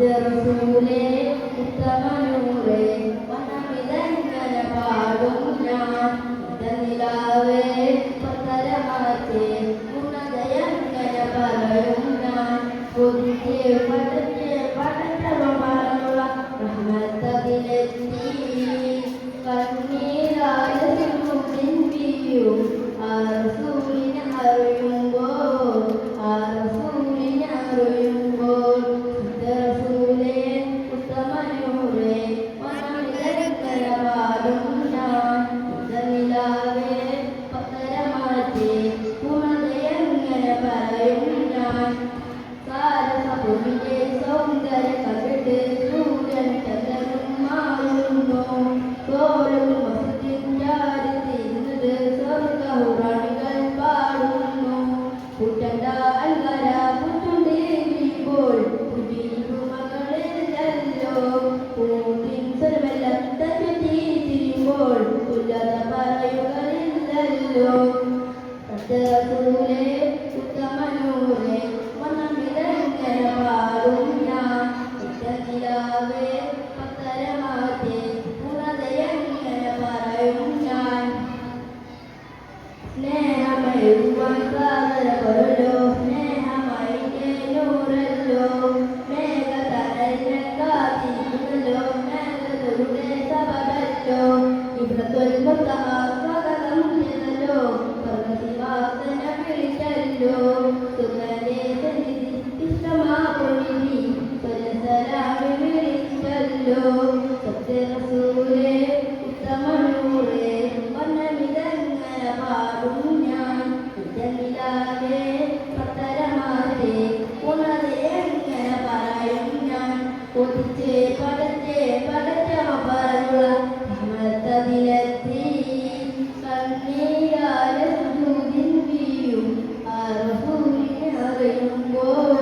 റസൂലേ ഉത്തമനൂറേ വനമിതങ്ങനെ പാടും ഞാൻ നിലാവേ പത്തരമാറ്റേ ഗുണദയങ്ങനെ പറയും ഞാൻ കൊതിച്ച് പടച്ചവ പറഞ്ഞുള്ള റഹ്മത്തതിലെത്തി കണ്ണീരായ സിംഹും ആ റസൂലിനെ അറിയുമ്പോൾ റസൂലേ ഉത്തമനൂറേ വനമിതങ്ങനെ പാടും ഞാൻ നിലാവേ പത്തരമാറ്റേ ഗുണദയങ്ങനെ പറയും ഞാൻ സാരസഭൂമിന്റെ സൗന്ദര്യ കണ്ടിട്ട് സൂര്യൻ ചന്ദ്രനും മാറുന്നു തോലും മസ്ജിദിന്റെ സ്വർഗഹുറാണികൾ പാടുന്നു കുട്ടണ്ട അൽവര പുറ്റുണ്ടേരിപ്പോൾ പുതിരുമകളില്ലല്ലോ പൂത്തിൻ സ്വരമെല്ലാം തട്ടി തിരിയുമ്പോൾ തുല്യത പറയുകളില്ലല്ലോ റസൂലേ ഉത്തമനൂറേ വനമിതങ്ങനെ പാടും ഞാൻ നിലാവേ പത്തരമാറ്റേ ഗുണദയങ്ങനെ പറയും ഞാൻ സ്നേഹമയുവാൻ സാദരപരല്ലോ സ്നേഹമായി നൂറല്ലോ മേഘതരനെ കാത്തിരിക്കുന്നല്ലോ മേഘതരുടെ സഭല്ലോ ഇബ്രത്തുൽ മുത്തഹ സ്വാഗതം ചെയ്തല്ലോ സ്വർഗസിംഹാസന വിളിച്ചല്ലോ സുഖനേ സന്നിധി ഇഷ്ടമാപ്പൊഴിനി സ്വരസലാമി വിളിച്ചല്ലോ സത്യറസൂലേ ഉത്തമനൂറേ വനമിതങ്ങനെ പാടും ഞാൻ നിലാവേ പത്തരമാറ്റേ ഗുണദയങ്ങനെ പറയും ഞാൻ കൊതിച്ച് പടച്ചവ പറഞ്ഞുള്ള റഹ്മത്തതിലെത്തി കണ്ണീരായ സുജൂദിൻ വീഴും ആ റസൂലിനെ അറിയുമ്പോൾ